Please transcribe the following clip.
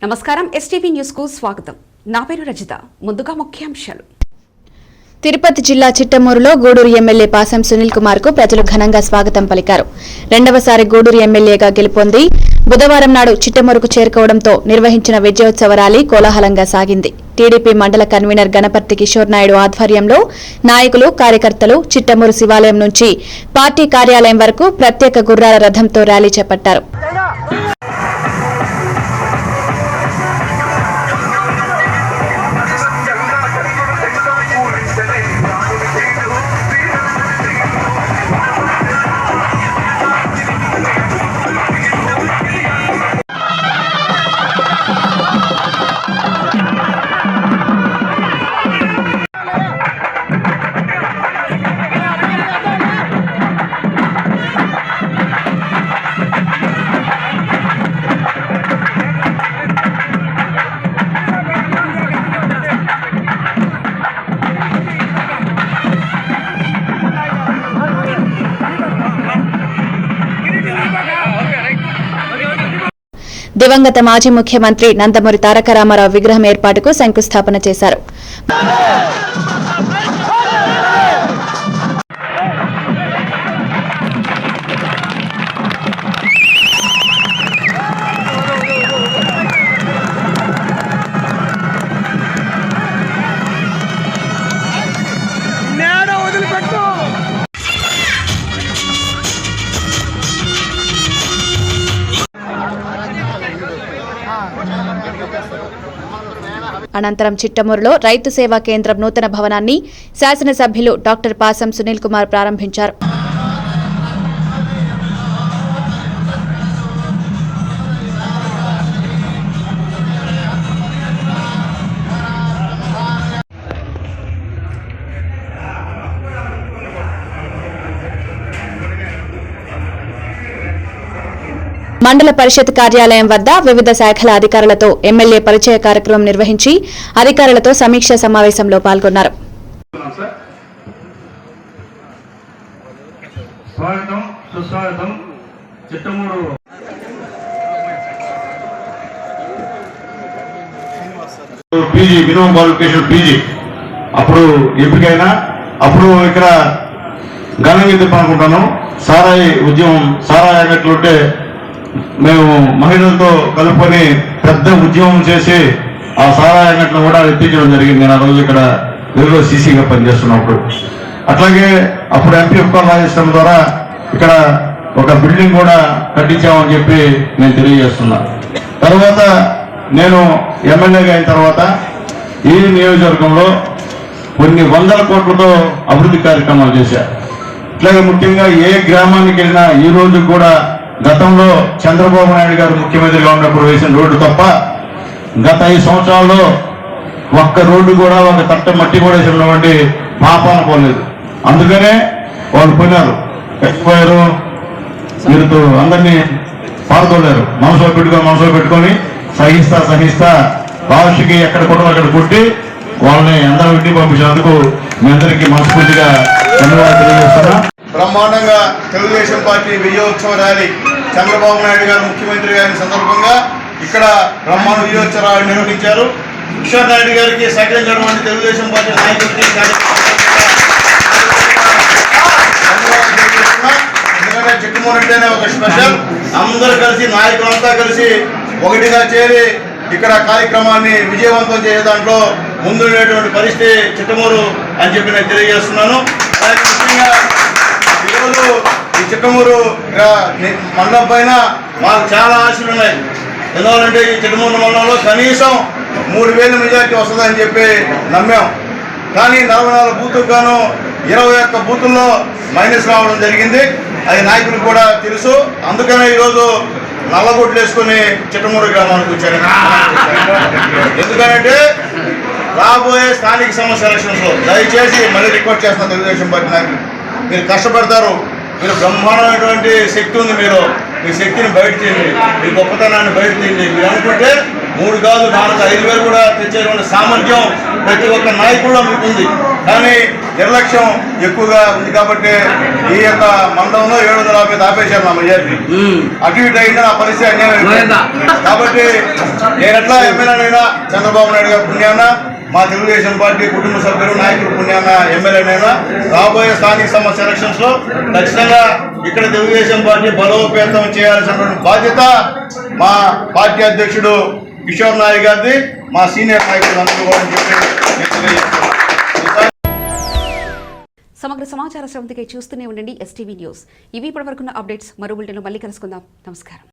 నమస్కారం STV news కు స్వాగతం. నా పేరు రజిత. ముందుగా ముఖ్యాంశాలు. తిరుపతి జిల్లా చిట్టమూరులో గూడూరు ఎమ్మెల్యే పాసం సునీల్ కుమార్ కు ప్రజలు ఘనంగా స్వాగతం పలికారు. రెండవసారి గూడూరు ఎమ్మెల్యేగా గెలుపొంది బుధవారం నాడు చిట్టమూరుకు చేరుకోవడంతో నిర్వహించిన విజయోత్సవ ర్యాలీ కోలాహలంగా సాగింది. టీడీపీ మండల కన్వీనర్ గణపర్తి కిషోర్ నాయుడు ఆధ్వర్యంలో నాయకులు, కార్యకర్తలు చిట్టమూరు శివాలయం నుంచి పార్టీ కార్యాలయం వరకు ప్రత్యేక గుర్రాల రథంతో ర్యాలీ చేపట్టారు. దివంగత మాజీ ముఖ్యమంత్రి నందమూరి తారక రామారావు విగ్రహం ఏర్పాటుకు శంకుస్థాపన చేశారు. అనంతరం చిట్టమూరులో రైతు సేవా కేంద్రం నూతన భవనాన్ని శాసనసభ్యులు డాక్టర్ పాసం సునీల్ కుమార్ ప్రారంభించారు. మండల పరిషత్ కార్యాలయం వద్ద వివిధ శాఖల అధికారులతో ఎమ్మెల్యే పరిచయ కార్యక్రమం నిర్వహించి అధికారులతో సమీక్షా సమావేశంలో పాల్గొన్నారు. అప్పుడు ఎంపికైనా అప్పుడు ఇక్కడ ఘనంగా చెప్పాలనుకుంటాను. సారాయి ఉద్యమం, సారాయి అంగట్లుంటే మేము మహిళలతో కలుపుకొని పెద్ద ఉద్యమం చేసి ఆ సారాయి అంగట్లను కూడా ఎత్తించడం జరిగింది. నేను ఆ రోజు ఇక్కడ వెలుగులో సీసీగా పనిచేస్తున్నప్పుడు. అట్లాగే అప్పుడు ఎంపీ ఉపకార రాజేశ్వరం ద్వారా ఇక్కడ ఒక బిల్డింగ్ కూడా కట్టించామని చెప్పి నేను తెలియజేస్తున్నా. తర్వాత నేను ఎమ్మెల్యేగా అయిన తర్వాత ఈ నియోజకవర్గంలో కొన్ని వందల కోట్లతో అభివృద్ధి కార్యక్రమాలు చేశారు. ఇట్లాగే ముఖ్యంగా ఏ గ్రామానికి వెళ్ళినా ఈ రోజు కూడా గతంలో చంద్రబాబు నాయుడు గారు ముఖ్యమంత్రిగా ఉన్నప్పుడు వేసిన రోడ్డు తప్ప గత 5 సంవత్సరాల్లో ఒక్క రోడ్డు కూడా, ఒక తట్ట మట్టి కూడా వేసినటువంటి పాపాన పోలేదు. అందుకనే వాళ్ళు పోయినారు, ఎక్కిపోయారు, మీరు అందరినీ పాల్గొలేరు. మనసులో పెట్టుకొని సహిస్తా లాస్ట్కి ఎక్కడ కొట్టో అక్కడ కొట్టి వాళ్ళని అందరూ ఇంటికి పంపించినందుకు మీ అందరికీ మనస్ఫూర్తిగా ధన్యవాదాలు తెలియజేస్తున్నా. బ్రహ్మాండంగా తెలుగుదేశం పార్టీ విజయోత్సవ ర్యాలీ చంద్రబాబు నాయుడు గారు ముఖ్యమంత్రి గారి సందర్భంగా ఇక్కడ బ్రహ్మాండ విజయోత్సవ ర్యాలీ నిర్వహించారు. కిషోర్ నాయుడు గారికి సహకరించినటువంటి తెలుగుదేశం పార్టీ నాయకులకి ఎందుకంటే చిట్టమూరు అంటేనే ఒక స్పెషల్. అందరూ కలిసి, నాయకులంతా కలిసి ఒకటిగా చేరి ఇక్కడ కార్యక్రమాన్ని విజయవంతం చేసే దాంట్లో ముందుండేటువంటి పరిస్థితి చిట్టమూరు అని చెప్పి నేను తెలియజేస్తున్నాను. ముఖ్యంగా ఈరోజు ఈ చిట్టమూరు మండలం పైన మాకు చాలా ఆశలు ఉన్నాయి. ఎందుకంటే ఈ చిట్టమూరు మండలంలో కనీసం 3000 మెజార్టీ వస్తుందని చెప్పి నమ్మాం. కానీ 44 బూతులకు గాను 21 బూతుల్లో మైనస్ రావడం జరిగింది. అది నాయకులకు కూడా తెలుసు. అందుకనే ఈరోజు నల్లగొట్లు వేసుకుని చిట్టమూరు గ్రామానికి వచ్చారు. ఎందుకంటే రాబోయే స్థానిక సంస్థ ఎలక్షన్స్లో దయచేసి మళ్ళీ రిక్వెస్ట్ చేస్తున్న తెలుగుదేశం పార్టీ నాయకులు, మీరు కష్టపడతారు, మీరు బ్రహ్మాండమైనటువంటి శక్తి ఉంది, మీరు మీ శక్తిని బయట చేయండి, మీ గొప్పతనాన్ని బయట తీయండి. మీరు అనుకుంటే 3 కాదు 4, 5 వేలు కూడా తెచ్చేటువంటి సామర్థ్యం ప్రతి ఒక్క నాయకుల్లో మీకు ఉంది. కానీ నిర్లక్ష్యం ఎక్కువగా ఉంది కాబట్టి ఈ యొక్క మండలంలో 750 ఆపేశారు నా మెజార్టీ. అటు ఇటు అయినా నా పరిస్థితి అన్యాయం. కాబట్టి నేను ఎట్లా ఎమ్మెల్యేనైనా చంద్రబాబు నాయుడు గారి పుణ్యాన, మా తెలుగుదేశం పార్టీ కుటుంబ సభ్యులు నాయకుల పుణ్యాన ఎమ్మెల్యేనైనా రాబోయే స్థానిక సంస్థ ఎలక్షన్స్ లో ఖచ్చితంగా ఇక్కడ తెలుగుదేశం పార్టీ బలోపేతం చేయాల్సినటువంటి బాధ్యత మా పార్టీ అధ్యక్షుడు కిషోర్ నాయక్ గారిది, మా సీనియర్ నాయకులు అందరూ కూడా చెప్పి సమగ్ర సమాచార శ్రవంతికై చూస్తూనే ఉండండి STV న్యూస్. ఇవి ఇప్పటివరకున్న అప్డేట్స్. మరో బులెటిన్లో మళ్ళీ కలుసుకుందాం. నమస్కారం.